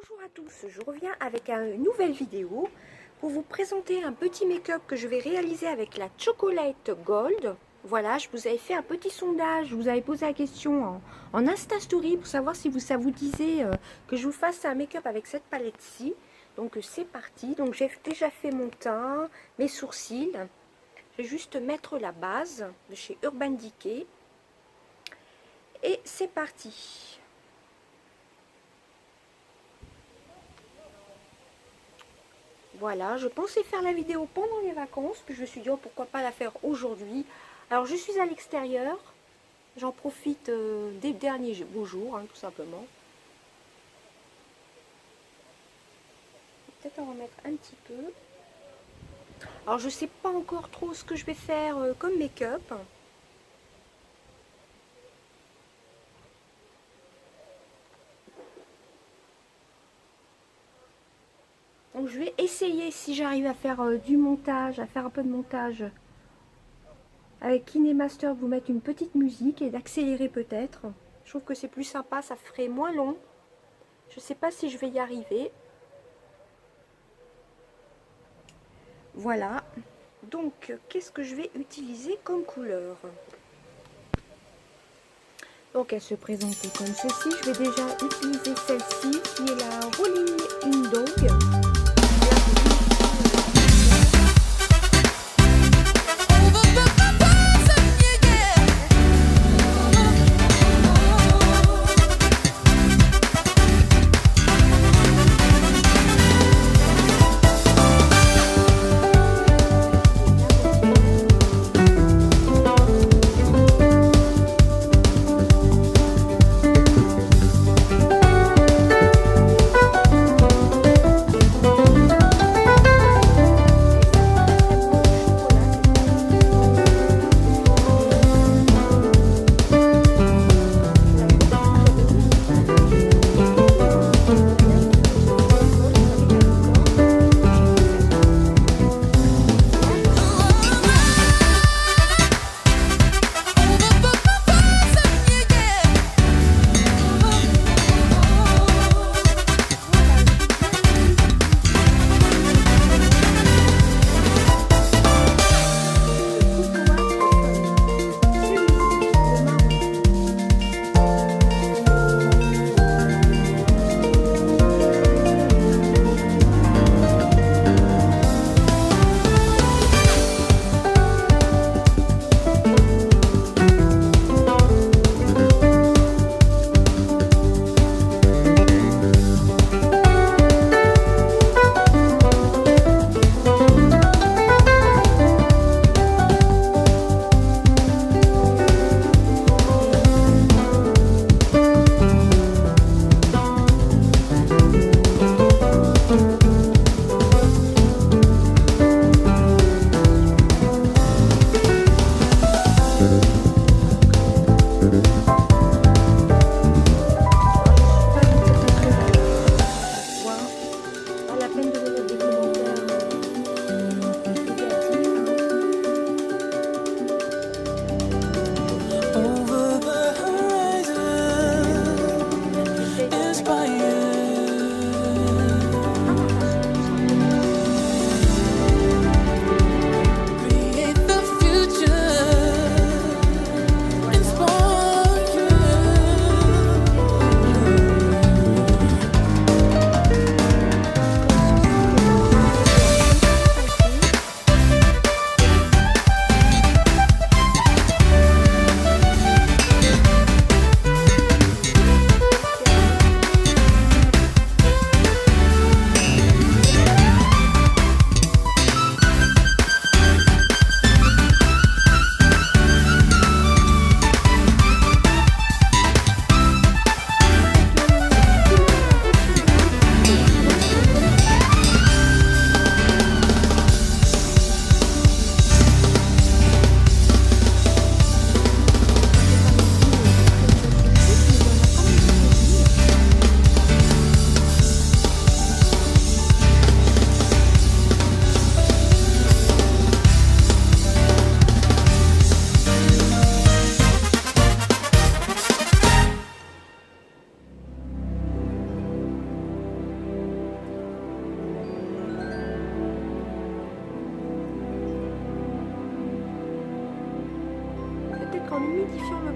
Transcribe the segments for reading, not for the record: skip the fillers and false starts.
Bonjour à tous, je reviens avec une nouvelle vidéo pour vous présenter un petit make-up que je vais réaliser avec la Chocolate Gold. Voilà, je vous avais fait un petit sondage, je vous avais posé la question en Insta Story pour savoir si ça vous disait que je vous fasse un make-up avec cette palette-ci. Donc c'est parti, donc j'ai déjà fait mon teint, mes sourcils. Je vais juste mettre la base de chez Urban Decay. Et c'est parti. Voilà, je pensais faire la vidéo pendant les vacances, puis je me suis dit oh, pourquoi pas la faire aujourd'hui. Alors je suis à l'extérieur, j'en profite des derniers beaux jours, tout simplement. Peut-être en remettre un petit peu. Alors je sais pas encore trop ce que je vais faire comme make-up. Donc je vais essayer si j'arrive à faire du montage, à faire un peu de montage avec KineMaster, de vous mettre une petite musique et d'accélérer peut-être. Je trouve que c'est plus sympa, ça ferait moins long. Je sais pas si je vais y arriver. Voilà. Donc qu'est-ce que je vais utiliser comme couleur? Donc elle se présente comme ceci. Je vais déjà utiliser celle-ci qui est la Rolling in Dog.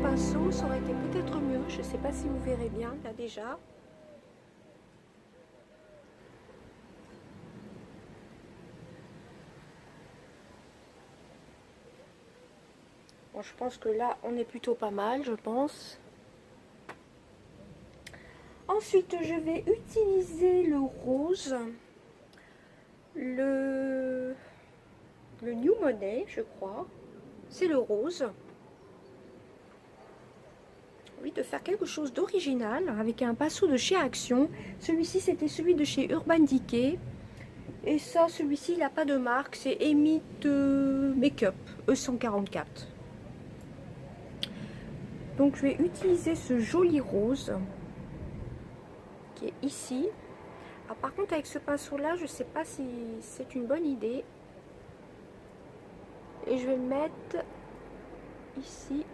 pinceau, ça aurait été peut-être mieux. Je ne sais pas si vous verrez bien là déjà. Bon, je pense que là, on est plutôt pas mal, je pense. Ensuite, je vais utiliser le rose, le New Money, je crois. C'est le rose. Oui, de faire quelque chose d'original avec un pinceau de chez Action. Celui-ci, c'était celui de chez Urban Decay. Et ça, celui-ci, il n'a pas de marque. C'est Emit Makeup E144. Donc, je vais utiliser ce joli rose qui est ici. Ah, par contre, avec ce pinceau-là, je ne sais pas si c'est une bonne idée. Et je vais le mettre ici.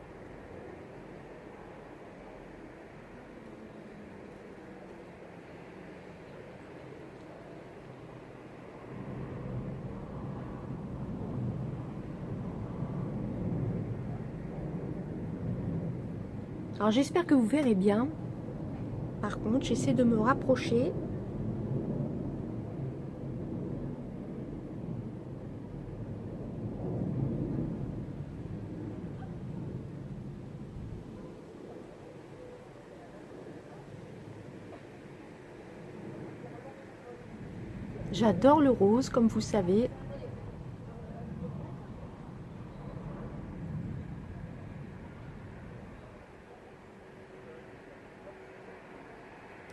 Alors j'espère que vous verrez bien. Par contre, j'essaie de me rapprocher. J'adore le rose, comme vous savez.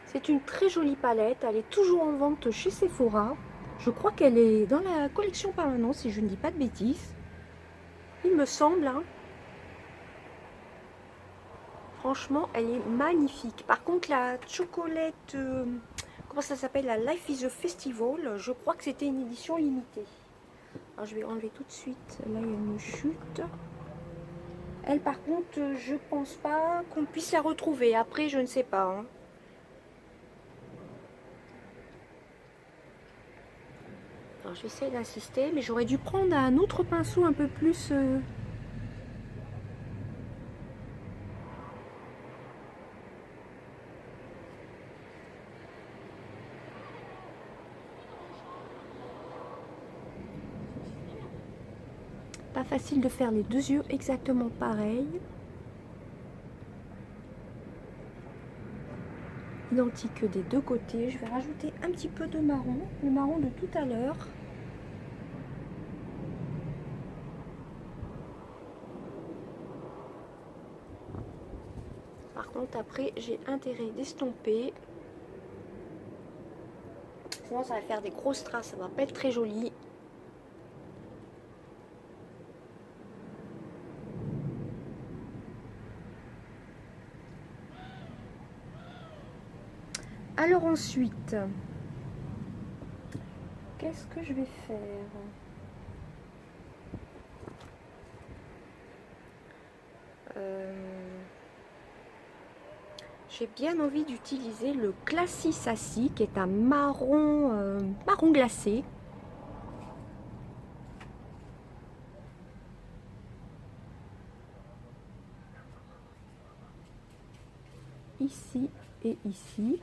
C'est une très jolie palette. Elle est toujours en vente chez Sephora. Je crois qu'elle est dans la collection permanente, si je ne dis pas de bêtises. Il me semble, hein. Franchement, elle est magnifique. Par contre, la chocolate, comment ça s'appelle, la Life is a Festival, je crois que c'était une édition limitée. Alors, je vais enlever tout de suite. Là, il y a une chute. Elle, par contre, je pense pas qu'on puisse la retrouver. Après, je ne sais pas, hein. Alors, j'essaie d'insister, mais j'aurais dû prendre un autre pinceau un peu plus... Pas facile de faire les deux yeux exactement pareils. Identique des deux côtés. Je vais rajouter un petit peu de marron, le marron de tout à l'heure. Par contre, après, j'ai intérêt d'estomper. Sinon, ça va faire des grosses traces, ça va pas être très joli. Alors ensuite, qu'est-ce que je vais faire? J'ai bien envie d'utiliser le Classy Sassy, qui est un marron, marron glacé. Ici et ici.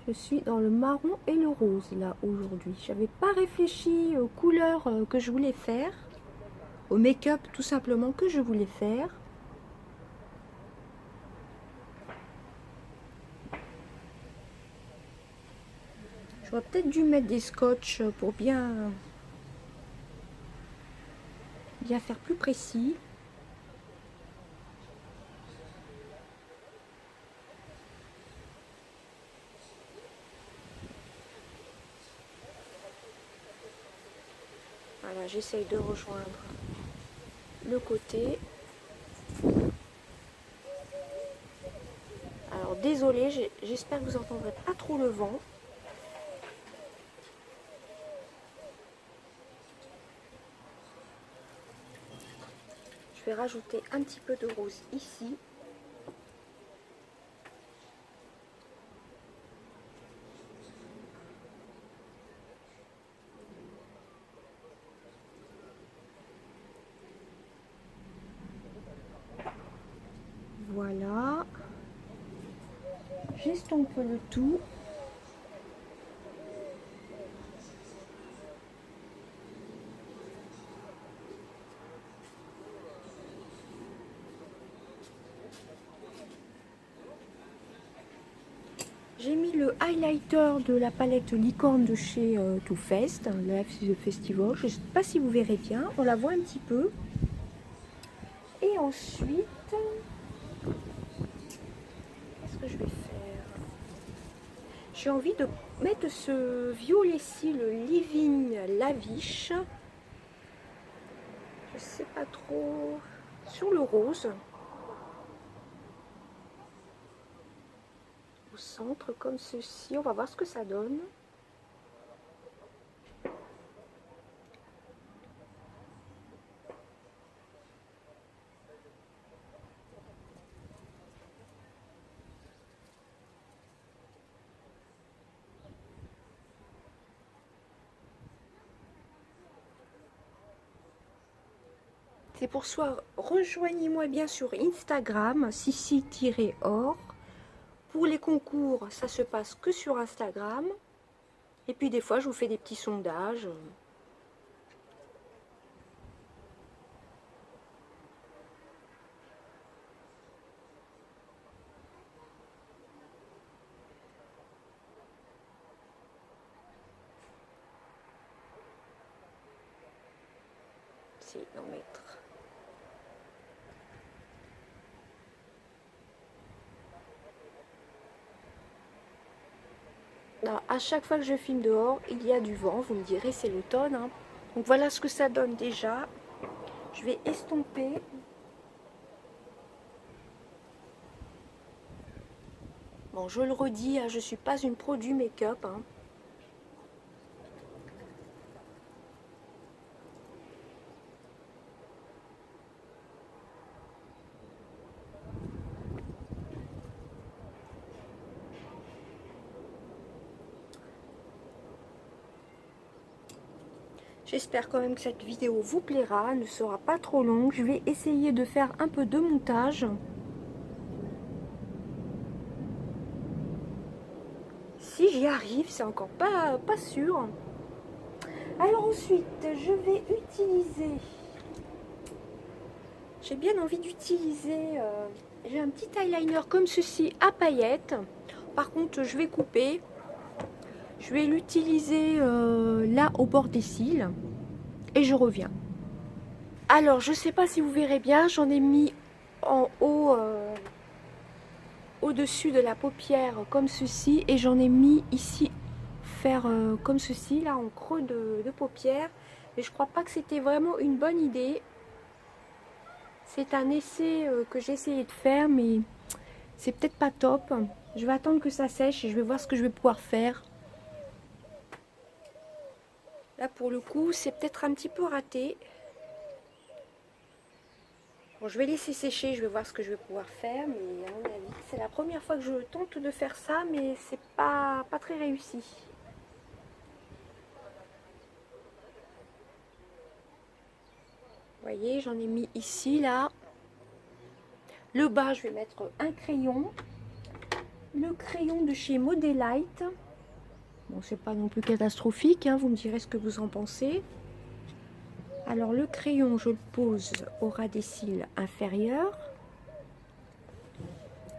Je suis dans le marron et le rose là aujourd'hui. J'avais pas réfléchi aux couleurs que je voulais faire, au make-up tout simplement que je voulais faire. J'aurais peut-être dû mettre des scotch pour bien faire plus précis. Voilà, j'essaye de rejoindre le côté. Alors désolé, j'espère que vous entendrez pas trop le vent. Je vais rajouter un petit peu de rose ici. j'estompe le tout. J'ai mis le highlighter de la palette Licorne de chez Too Faced, Life is a Festival. Je ne sais pas si vous verrez bien, on la voit un petit peu. Et ensuite, qu'est-ce que je vais faire? J'ai envie de mettre ce violet-ci, le Living Lavish. Je sais pas trop, sur le rose. Au centre, comme ceci. On va voir ce que ça donne. C'est pour ça, rejoignez-moi bien sur Instagram, Sissi-or. Pour les concours, ça se passe que sur Instagram. Et puis des fois, je vous fais des petits sondages. Essayez d'en mettre. Alors, à chaque fois que je filme dehors, il y a du vent. Vous me direz, c'est l'automne. Hein. Donc voilà ce que ça donne déjà. Je vais estomper. Bon, je le redis, hein, je ne suis pas une pro du make-up. Hein. J'espère quand même que cette vidéo vous plaira, ne sera pas trop longue. Je vais essayer de faire un peu de montage. Si j'y arrive, c'est encore pas sûr. Alors ensuite, je vais utiliser... J'ai bien envie d'utiliser... j'ai un petit eyeliner comme ceci à paillettes. Par contre, je vais couper. Je vais l'utiliser là au bord des cils. Et je reviens. Alors, je ne sais pas si vous verrez bien, j'en ai mis en haut, au-dessus de la paupière comme ceci. Et j'en ai mis ici, faire comme ceci, là en creux de paupière. Et je crois pas que c'était vraiment une bonne idée. C'est un essai que j'ai essayé de faire, mais c'est peut-être pas top. Je vais attendre que ça sèche et je vais voir ce que je vais pouvoir faire. Là, pour le coup, c'est peut-être un petit peu raté. Bon, je vais laisser sécher, je vais voir ce que je vais pouvoir faire, mais à mon avis, c'est la première fois que je tente de faire ça, mais c'est pas très réussi. Vous voyez, j'en ai mis ici, là. Le bas, je vais mettre un crayon. Le crayon de chez Modelite. Bon, c'est pas non plus catastrophique, hein, vous me direz ce que vous en pensez. Alors, le crayon, je le pose au ras des cils inférieurs.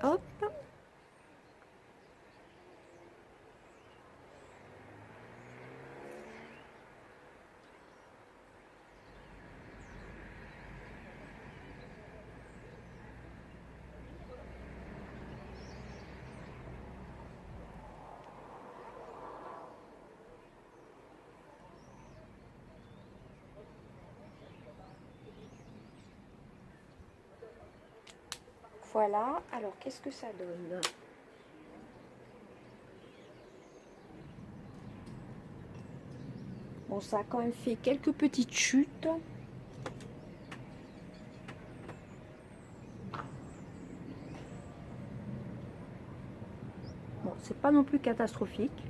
Hop. Voilà, alors qu'est-ce que ça donne? Bon, ça a quand même fait quelques petites chutes. Bon, c'est pas non plus catastrophique.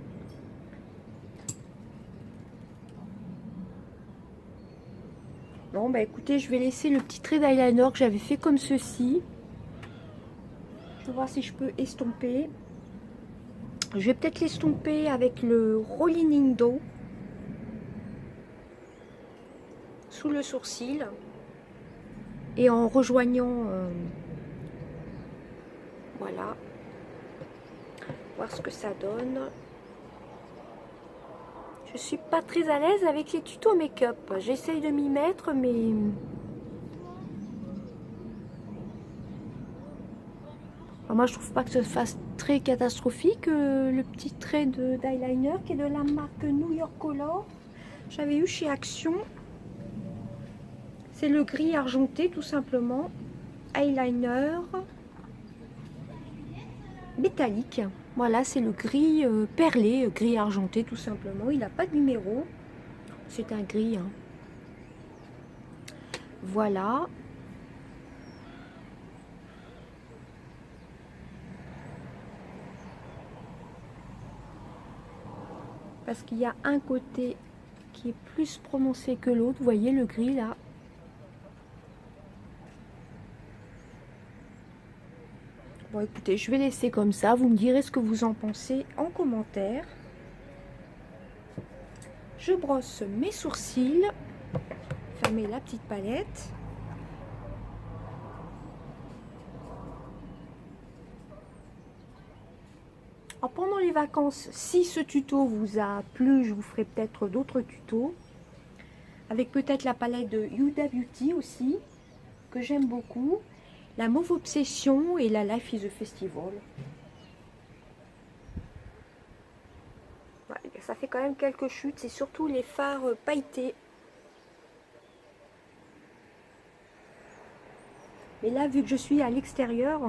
Bon, bah écoutez, je vais laisser le petit trait d'eyeliner que j'avais fait comme ceci. Je vais voir si je peux estomper. Je vais peut-être l'estomper avec le Rolling Indo sous le sourcil et en rejoignant voilà, voir ce que ça donne. Je suis pas très à l'aise avec les tutos make-up, j'essaye de m'y mettre mais moi je trouve pas que ce fasse très catastrophique. Le petit trait d'eyeliner qui est de la marque New York Color, j'avais eu chez Action. C'est le gris argenté tout simplement. Eyeliner métallique. Voilà, c'est le gris perlé, gris argenté tout simplement. Il n'a pas de numéro. C'est un gris. Hein. Voilà. Parce qu'il y a un côté qui est plus prononcé que l'autre. Vous voyez le gris là. Bon écoutez, je vais laisser comme ça. Vous me direz ce que vous en pensez en commentaire. Je brosse mes sourcils. Fermez la petite palette. Alors, pendant les vacances, si ce tuto vous a plu, je vous ferai peut-être d'autres tutos. Avec peut-être la palette de Huda Beauty aussi, que j'aime beaucoup. La Mauve Obsession et la Life is a Festival. Ouais, ça fait quand même quelques chutes. C'est surtout les fards pailletés. Mais là, vu que je suis à l'extérieur,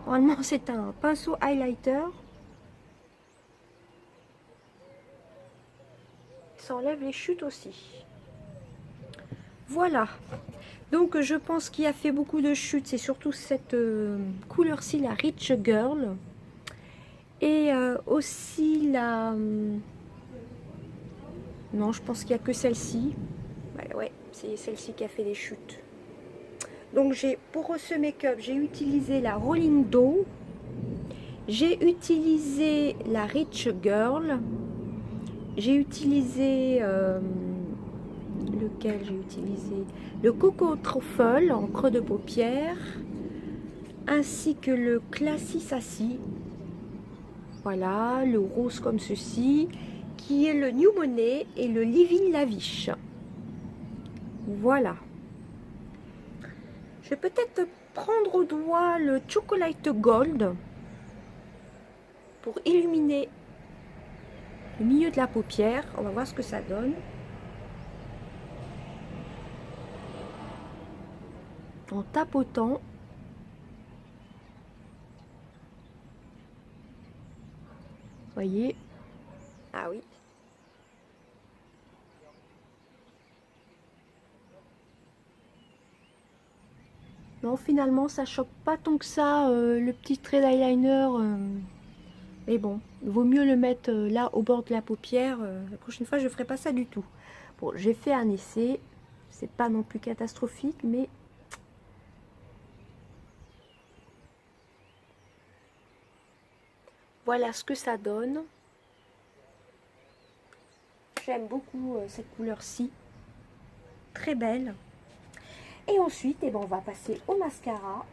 normalement c'est un pinceau highlighter. Ça enlève les chutes aussi. Voilà. Donc je pense qu'il a fait beaucoup de chutes. C'est surtout cette couleur-ci, la Rich Girl. Et aussi la... non, je pense qu'il n'y a que celle-ci. Ouais, c'est celle-ci qui a fait des chutes. Donc pour ce make-up, j'ai utilisé la Rolling Dough. J'ai utilisé la Rich Girl. J'ai utilisé... lequel j'ai utilisé? Le Coco Truffle en creux de paupière. Ainsi que le Classy Sassy. Voilà, le rose comme ceci. Qui est le New Money et le Living Lavish. Voilà. Je vais peut-être prendre au doigt le Chocolate Gold pour illuminer le milieu de la paupière. On va voir ce que ça donne. En tapotant. Voyez. Ah oui. Non, finalement, ça choque pas tant que ça, le petit trait d'eyeliner. Mais bon, il vaut mieux le mettre là, au bord de la paupière. La prochaine fois, je ne ferai pas ça du tout. Bon, j'ai fait un essai. C'est pas non plus catastrophique, mais... voilà ce que ça donne. J'aime beaucoup cette couleur-ci. Très belle. Et ensuite, eh ben, on va passer au mascara.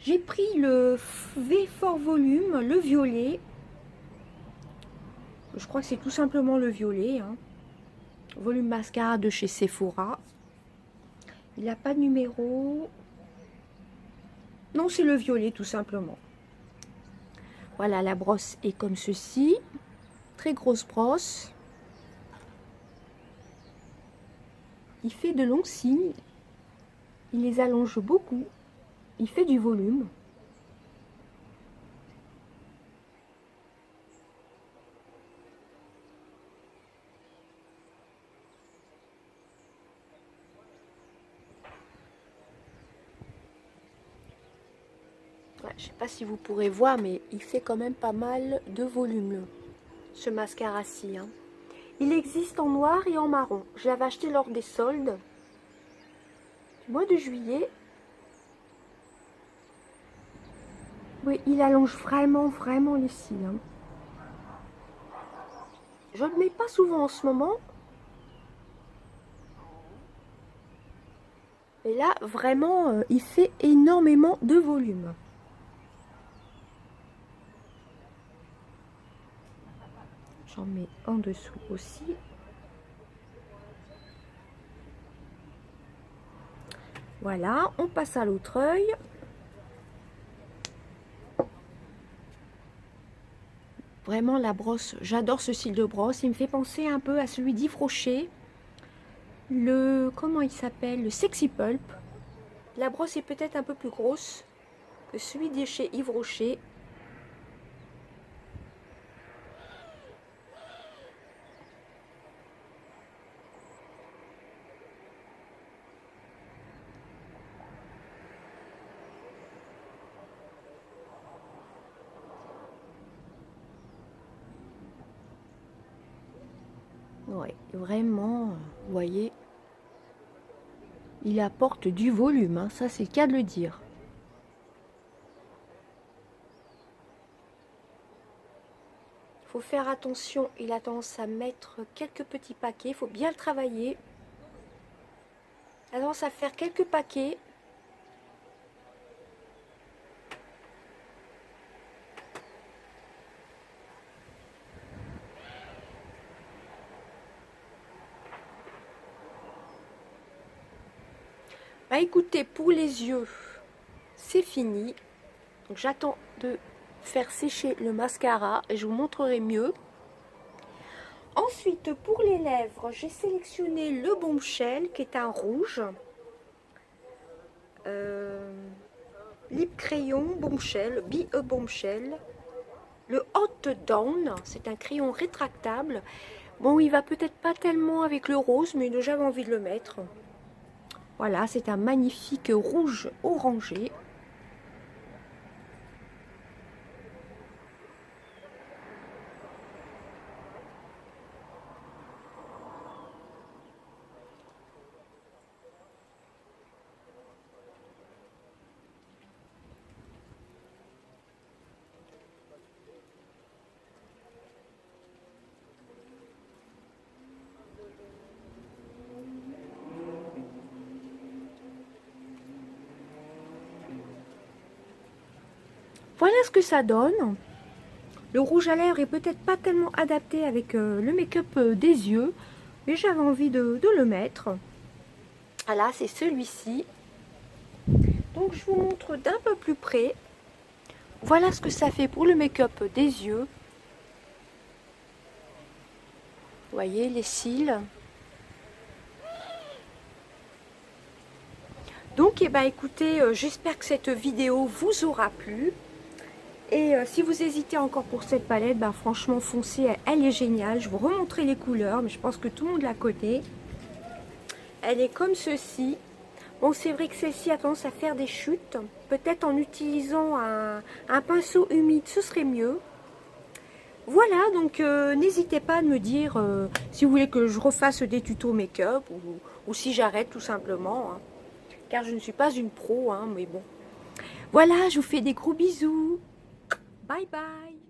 J'ai pris le V4 Volume, le violet. Je crois que c'est tout simplement le violet. Hein. Volume mascara de chez Sephora. Il n'a pas de numéro. Non, c'est le violet tout simplement. Voilà, la brosse est comme ceci. Très grosse brosse. Il fait de longs cils. Il les allonge beaucoup. Il fait du volume. Ouais, je ne sais pas si vous pourrez voir, mais il fait quand même pas mal de volume, ce mascara-ci. Hein. Il existe en noir et en marron. Je l'avais acheté lors des soldes du mois de juillet. Oui, il allonge vraiment les cils. Hein. Je ne le mets pas souvent en ce moment. Et là, vraiment, il fait énormément de volume. J'en mets en dessous aussi. Voilà, on passe à l'autre œil. Vraiment la brosse, j'adore ce style de brosse. Il me fait penser un peu à celui d'Yves Rocher. Comment il s'appelle? Le Sexy Pulp. La brosse est peut-être un peu plus grosse que celui de chez Yves Rocher. Ouais, vraiment, vous voyez, il apporte du volume, hein, ça c'est le cas de le dire. Il faut faire attention, il a tendance à mettre quelques petits paquets, il faut bien le travailler. Il a tendance à faire quelques paquets. Bah écoutez, pour les yeux, c'est fini. Donc j'attends de faire sécher le mascara et je vous montrerai mieux. Ensuite, pour les lèvres, j'ai sélectionné le Bombshell qui est un rouge. Lip crayon Bombshell, Be a Bombshell. Le Hot Dawn, c'est un crayon rétractable. Bon, il va peut-être pas tellement avec le rose, mais j'avais envie de le mettre. Voilà, c'est un magnifique rouge orangé. Voilà ce que ça donne. Le rouge à lèvres est peut-être pas tellement adapté avec le make-up des yeux, mais j'avais envie de le mettre. Voilà, c'est celui-ci. Donc je vous montre d'un peu plus près. Voilà ce que ça fait pour le make-up des yeux. Vous voyez les cils. Donc, écoutez, j'espère que cette vidéo vous aura plu. Et si vous hésitez encore pour cette palette, franchement, foncez, elle est géniale. Je vous remontrerai les couleurs, mais je pense que tout le monde la connaît. Elle est comme ceci. Bon, c'est vrai que celle-ci a tendance à faire des chutes. Peut-être en utilisant un pinceau humide, ce serait mieux. Voilà, donc n'hésitez pas à me dire si vous voulez que je refasse des tutos make-up ou si j'arrête tout simplement. Hein, car je ne suis pas une pro, hein, mais bon. Voilà, je vous fais des gros bisous. Bye bye.